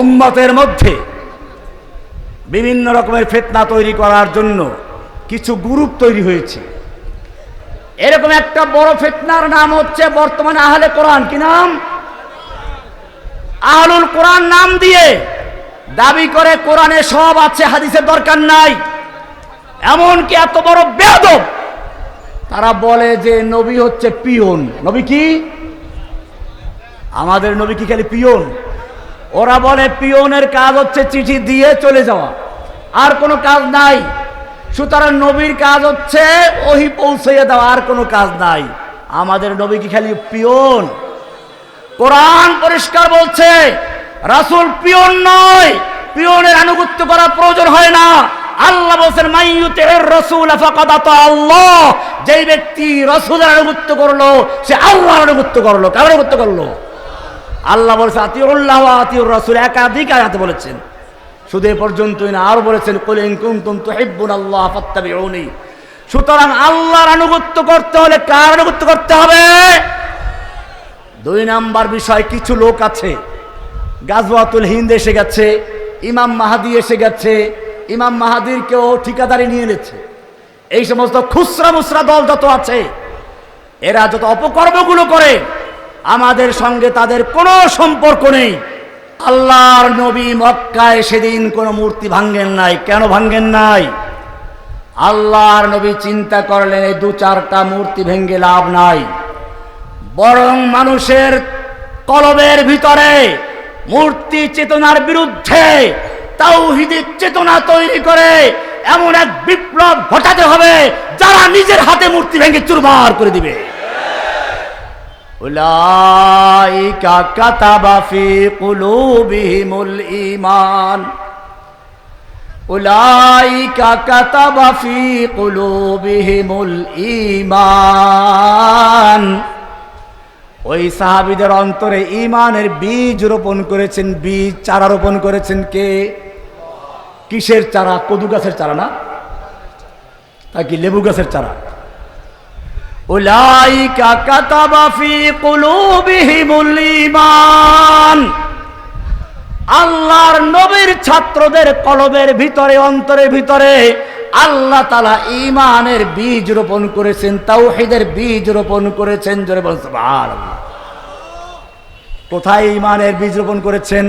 উম্মতের মধ্যে বিভিন্ন রকমের ফিতনা তৈরি করার জন্য কিছু গ্রুপ তৈরি হয়েছে। এরকম একটা বড় ফিতনার নাম হচ্ছে বর্তমানে আহলে কোরআন। কি নাম? আহলুল কোরআন নাম দিয়ে দাবি করে কোরআনে সব আছে, হাদিসের দরকার নাই। এমনকি এত বড় বেয়াদব, তারা বলে যে নবী হচ্ছে পিয়ন। নবী কি? আমাদের নবী কি খালি পিয়ন? ওরা বলে পিয়নের কাজ হচ্ছে চিঠি দিয়ে চলে যাওয়া, আর কোনো কাজ নাই। সুতরাং নবীর কাজ হচ্ছে ওহী পৌঁছাইয়া দেওয়া, আর কোনো কাজ নাই। আমাদের নবী কি খালি পিয়ন? কোরআন পরিষ্কার বলছে রাসূল পিয়ন নয়, পিয়নের আনুগত্য করার প্রয়োজন হয় না। আল্লাহ বলেন মাইয়ুতির রাসূল ফাকাদ আতা আল্লাহ, যেই ব্যক্তি রাসূলের আনুগত্য করলো সে আল্লাহর আনুগত্য করলো। কার আনুগত্য করলো? আল্লাহ বলেছে আতিউল্লাহ ওয়া আতিউর রাসূল, একাধিক আয়াতে বলেছেন। শুধু এ পর্যন্তই না, আরো বলেছেন কুল ইন কুনতুম তুহিব্বুনাল্লাহ ফাত্তাবিউনি। সুতরাং আল্লাহর আনুগত্য করতে হলে কার আনুগত্য করতে হবে? দুই নাম্বার বিষয়, কিছু লোক আছে গাজওয়াতুল হিন্দ এসে গেছে, ইমাম মাহাদি এসে গেছে, ইমাম মাহাদির কেউ ঠিকাদারি নিয়ে নিয়েছে। এই সমস্ত খুচরা মুসরা দল যত আছে, এরা যত অপকর্মগুলো করে আমাদের সঙ্গে তাদের কোনো সম্পর্ক নেই। আল্লাহর নবী মক্কায় সেদিন কোনো মূর্তি ভাঙ্গেন নাই। কেন ভাঙ্গেন নাই? আল্লাহর নবী চিন্তা করলেন এই দু চারটা মূর্তি ভেঙ্গে লাভ নাই, বরং মানুষের কলবের ভিতরে মূর্তি চেতনার বিরুদ্ধে তাওহীদের চেতনা তৈরি করে এমন এক বিপ্লব ঘটাতে হবে যারা নিজের হাতে মূর্তি ভেঙে চুরমার করে দিবে। উলাইকা কাতাবা ফি কুলুবিহিমুল ঈমান, উলাইকা কাতাবা ফি কুলুবিহিমুল ঈমান। ওই সাহাবীদের অন্তরে ঈমানের বীজ রোপণ করেছেন। বীজ চারা রোপণ করেছেন কে? কিসের চারা? কদু গাছের চারা না, তা কি লেবু গাছের চারা? উলাইকা কাতাবা ফি কুলুবিহিমুল ঈমান। আল্লাহর নবীর ছাত্রদের কলবের ভিতরে, অন্তরের ভিতরে আল্লাহ তাআলা ঈমানের বীজ রোপণ করেছেন, তাওহীদের বীজ রোপণ করেছেন। জোরে বলুন সুবহানাল্লাহ। কোথায় ঈমানের বীজ রোপণ করেছেন?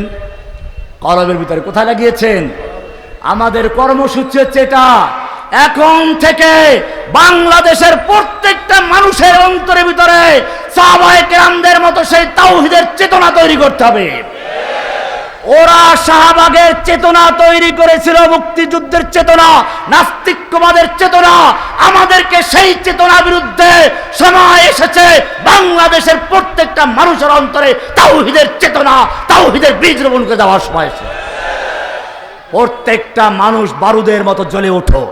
কলবের ভিতরে। কোথায় লাগিয়েছেন? আমাদের কর্মসূচি হচ্ছে এটা, এখন থেকে বাংলাদেশের প্রত্যেকটা মানুষের অন্তরের ভিতরে সাহাবায়ে কেরামদের মতো সেই তাওহীদের চেতনা তৈরি করতে হবে। ওরা শাহবাগের চেতনা তৈরি করেছিল, মুক্তিযুদ্ধের চেতনা, নাস্তিক্যবাদের চেতনা। আমাদেরকে সেই চেতনার বিরুদ্ধে সময় এসেছে। বাংলাদেশের প্রত্যেকটা মানুষের অন্তরে তাওহীদের চেতনা, তাওহীদের বীজ রোপণ করে দেওয়ার সময় এসেছে। প্রত্যেকটা মানুষ বারুদের মতো জ্বলে ওঠো,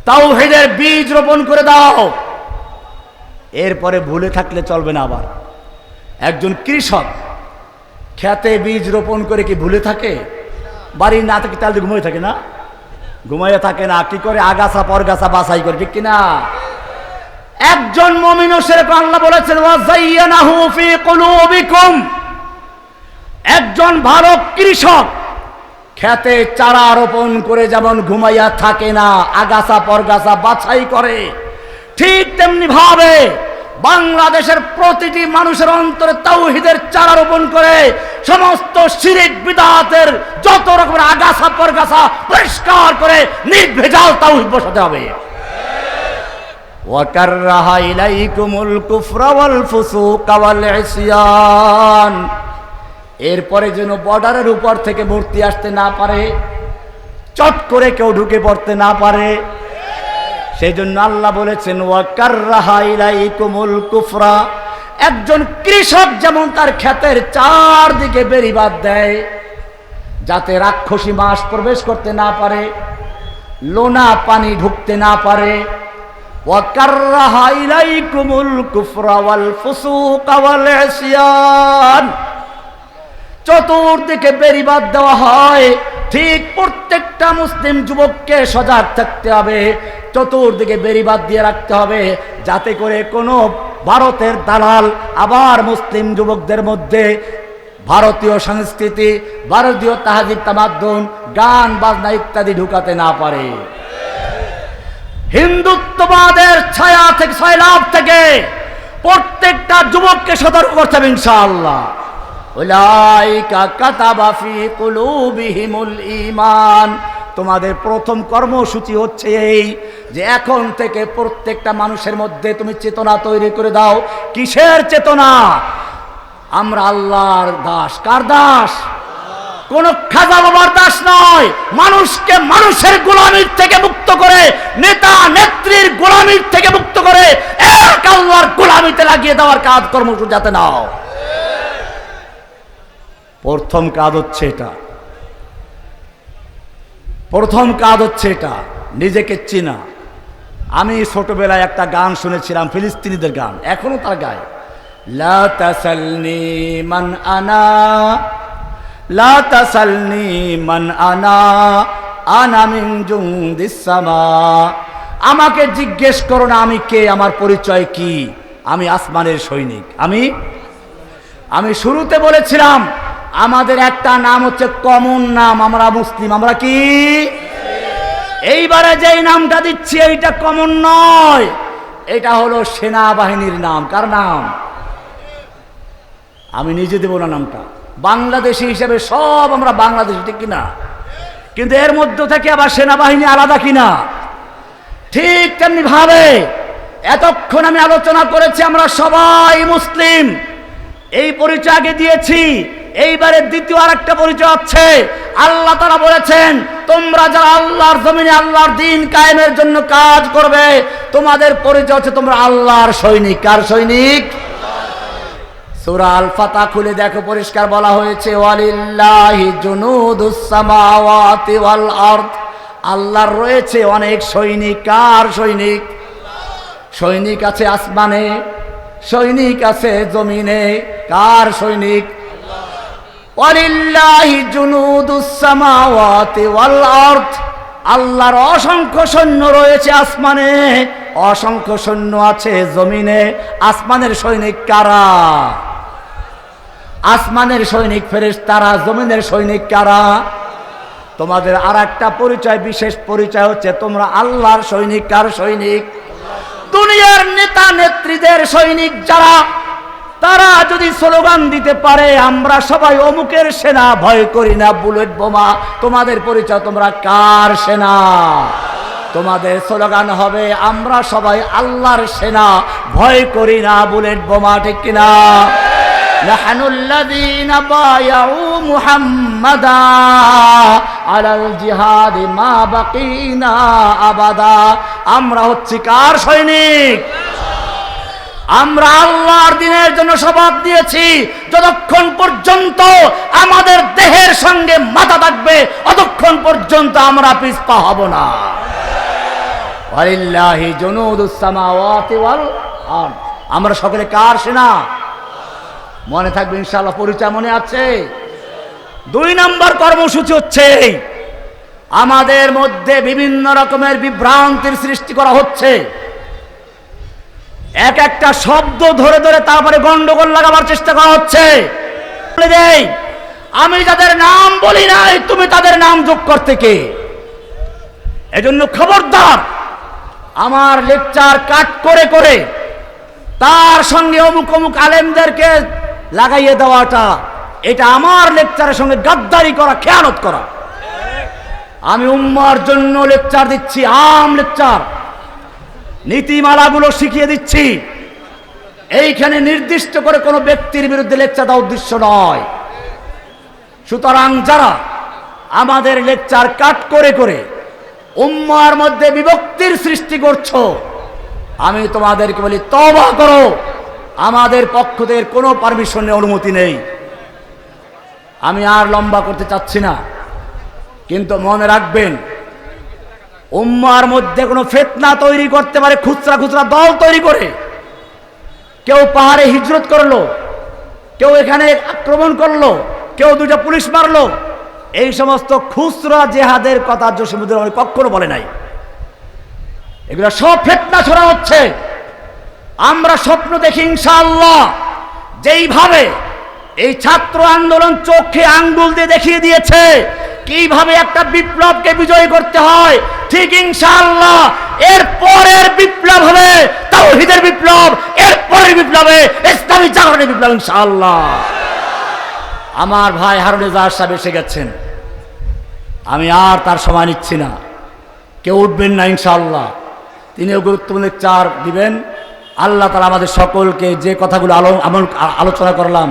তাওহীদের বীজ রোপণ করে দাও। এরপরে ভুলে থাকলে চলবে না। আবার একজন কৃষক খেতে বীজ রোপণ করে কি ভুলে থাকে? বাড়ি না থাকে তাহলে ঘুমিয়ে থাকে না? ঘুমাইয়া থাকে না। কি করে? আগাছা পরগাছা বাছাই করে, ঠিক কিনা? একজন মুমিনও সেরকম আল্লাহ বলেছেন ওয়াযায়্যানাহু ফি কুলুবিকুম। একজন ভালো কৃষক খেতে চারা রোপণ করে যেমন ঘুমাইয়া থাকে না, আগাছা পরগাছা বাছাই করে, ঠিক তেমনি ভাবে বাংলাদেশের প্রতিটি মানুষের অন্তরে তাওহীদের চারা রোপণ করে সমস্ত শিরক বিদআতের যত রকমের আগাছা পরগাছা পরিষ্কার করে নির্ভেজাল তাওহীদ বসাতে হবে। ওয়া কাররাহা ইলাইকুমুল কুফরা ওয়াল ফুসুকা ওয়াল ইসয়ান। এরপরে যেন বর্ডারের উপর থেকে মূর্তি আসতে না পারে, চট করে কেউ ঢুকে পড়তে না পারে। সেই জন্য আল্লাহ বলেছেন ওয়া কাররাহা ইলাইকুমুল কুফরা। একজন কৃষক যেমন তার ক্ষেতের চারদিকে বেড়িবাঁধ দেয় যাতে রাক্ষসী মাছ প্রবেশ করতে না পারে, লোনা পানি ঢুকতে না পারে। ওয়া কাররাহা ইলাইকুমুল কুফরা ওয়াল ফুসুকা ওয়াল ইসয়ান। চতুর্দিকে বেড়িবাঁধ দেওয়া হয়। ঠিক প্রত্যেকটা মুসলিম যুবককে সজাগ থাকতে হবে, চতুর্দিকে বেড়িবাঁধ দিয়ে রাখতে হবে যাতে করে কোনো ভারতের দালাল আবার মুসলিম যুবকদের মধ্যে ভারতীয় সংস্কৃতি, ভারতীয় তাহাজিব তামাদ্দুন, গান বাজনা ইত্যাদি ঢুকাতে না পারে। হিন্দুত্ববাদের ছায়া থেকে, সয়লাভ থেকে প্রত্যেকটা যুবককে সতর্ক করতে হবে ইনশাআল্লাহ। উলাইকা কাতাবা ফি কুলুবিহিমুল ঈমান। তোমাদের প্রথম কর্মসূচি হচ্ছে এই যে এখন থেকে প্রত্যেকটা মানুষের মধ্যে তুমি চেতনা তৈরি করে দাও। কিসের চেতনা? আমরা আল্লাহর দাস। কার দাস? কোন খাজা বাবার দাস নয়। মানুষকে মানুষের গোলামির থেকে মুক্ত করে, নেতা নেত্রীর গোলামির থেকে মুক্ত করে এক আল্লাহর গোলামিতে লাগিয়ে দেওয়ার কাজ কর্মসূচি যাতে নাও। প্রথম কাজ হচ্ছে এটা। প্রথম কাজ হচ্ছে এটা, নিজেকে চেনা। আমি ছোটবেলায় একটা গান শুনেছিলাম, ফিলিস্তিনিদের গান, এখনো তার গায়, লা তাসালনি মান আনা, লা তাসালনি মান আনা, আনা মিন জুনদিস সামা। আমাকে জিজ্ঞেস করো না আমি কে, আমার পরিচয় কি, আমি আসমানের সৈনিক। আমি শুরুতে বলেছিলাম আমাদের একটা নাম হচ্ছে কমন নাম, আমরা মুসলিম। আমরা কি? এইবারে যেই নামটা দিচ্ছি এইটা কমন নয়, এটা হলো সেনাবাহিনীর নাম। কার নাম? আমি নিজে দেব না নামটা। বাংলাদেশি হিসেবে সব আমরা বাংলাদেশি, ঠিক কিনা? কিন্তু এর মধ্য থেকে আবার সেনাবাহিনী আলাদা কিনা? ঠিক তেমনি ভাবে এতক্ষণ আমি আলোচনা করেছি আমরা সবাই মুসলিম, এই পরিচয় আগে দিয়েছি। এইবারে দ্বিতীয় আর একটা পরিচয় আছে। আল্লাহ তাআলা বলেছেন তোমরা যারা আল্লাহর জমিনে আল্লাহর দ্বীন কায়েমের জন্য কাজ করবে, তোমাদের পরিচয় হচ্ছে তোমরা আল্লাহর সৈনিক। কার সৈনিক? সূরা আল ফাতহ খুলে দেখো, পরিষ্কার বলা হয়েছে ওয়ালিল্লাহি জুনুদুস সামাওয়াতি ওয়াল আরদ। আল্লাহর রয়েছে অনেক সৈনিক। কার সৈনিক? সৈনিক আছে আসমানে, সৈনিক আছে জমিনে। কার সৈনিক? ওয়ালিল্লাহি জুনুদুস সামাওয়াতি ওয়াল আরদ। আল্লাহর অসংখ্য সৈন্য রয়েছে আসমানে, অসংখ্য সৈন্য আছে জমিনে। আসমানের সৈনিক কারা? আসমানের সৈনিক ফেরেশতারা, জমিনের সৈনিক কারা? তোমাদের আর একটা পরিচয়, বিশেষ পরিচয় হচ্ছে তোমরা আল্লাহর সৈনিক। কার সৈনিক? দুনিয়ার নেতা নেত্রীদের সৈনিক যারা, তারা যদি স্লোগান দিতে পারে আমরা সবাই অমুকের সেনা, ভয় করি না বুলেট বোমা, তোমাদের পরিচয় তোমরা কার সেনা? তোমাদের স্লোগান হবে আমরা সবাই আল্লাহর সেনা, ভয় করি না বুলেট বোমা। ঠিক কিনা? নাহনুল্লাযীনা বায়াউ মুহাম্মাদা আলাল জিহাদি মা বাকিনা আবাদা। আমরা হচ্ছি কার সৈনিক? আমরা আল্লাহর দ্বীনের জন্য শপথ দিয়েছি যতক্ষণ পর্যন্ত আমাদের দেহের সঙ্গে মাথা থাকবে ততক্ষণ পর্যন্ত আমরা পিছপা হব না। ওয়ালিল্লাহি জুনুদুস সামাওয়াতি ওয়াল আরদ। আমরা সকলে কার সেনা? মনে থাকবে ইনশাআল্লাহ। পরিচয় মনে আছে? 2 নম্বর কর্মসূচি হচ্ছে আমাদের মধ্যে বিভিন্ন রকমের বিভ্রান্তির সৃষ্টি করা হচ্ছে। এক একটা শব্দ ধরে ধরে তারপরে গন্ডগোল লাগাবার চেষ্টা করা হচ্ছে। আমি যাদের নাম বলি নাই তুমি তাদের নাম যোগ করতে কে? এজন্য খবরদার, আমার লেকচার কাট করে করে তার সঙ্গে অমুক অমুক আলেমদেরকে লাগাইয়ে দেওয়াটা, এটা আমার লেকচারের সঙ্গে গাদ্দারি করা, খেয়ানত করা। আমি উম্মার জন্য লেকচার দিচ্ছি, আম লেকচার, নীতিমালাগুলো শিখিয়ে দিচ্ছি। এইখানে নির্দিষ্ট করে কোনো ব্যক্তির বিরুদ্ধে লেকচার দেওয়ার উদ্দেশ্য নয়। সুতরাং যারা আমাদের লেকচার কাট করে করে উম্মার মধ্যে বিভক্তির সৃষ্টি করছো, আমি তোমাদেরকে বলি তওবা করো। আমাদের পক্ষ থেকে কোনো পারমিশনের অনুমতি নেই। আমি আর লম্বা করতে চাচ্ছি না, কিন্তু মনে রাখবেন উম্মার মধ্যে কোনো ফিতনা তৈরি করতে পারে খুচরা খুচরা দল তৈরি করে। কেউ পাহাড়ে হিজরত করলো, কেউ এখানে আক্রমণ করলো, কেউ 2টা পুলিশ মারলো। এই সমস্ত খুচরা জেহাদের কথা জসিমুদ্দিন রহমান কখনো বলে নাই। এগুলো সব ফিতনা ছড়া হচ্ছে। আমরা স্বপ্ন দেখি ইনশাআল্লাহ যেইভাবে এই ছাত্র আন্দোলন চোখে আঙ্গুল দিয়ে দেখিয়ে দিয়েছে কিভাবে একটা বিপ্লবকে বিজয় করতে হয়। ঠিক ইনশাআল্লাহ এর পরের বিপ্লব হবে তাওহীদের বিপ্লব, এর পরের বিপ্লবে ইসলামী জাগরণের বিপ্লব ইনশাআল্লাহ। আমার ভাই হারুন এজাজ সাহেব এসে গেছেন, আমি আর তার সময় নিচ্ছি না, কেউ উঠবেন না ইনশাআল্লাহ। তিনিও গুরুত্বপূর্ণ চার দিবেন। আল্লাহ তাআলা আমাদের সকলকে যে কথাগুলো আলোচনা করলাম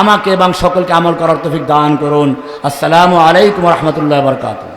আমাকে এবং সকলকে আমল করার তৌফিক দান করুন। আসসালামু আলাইকুম ওয়া রাহমাতুল্লাহি ওয়া বারাকাতুহু।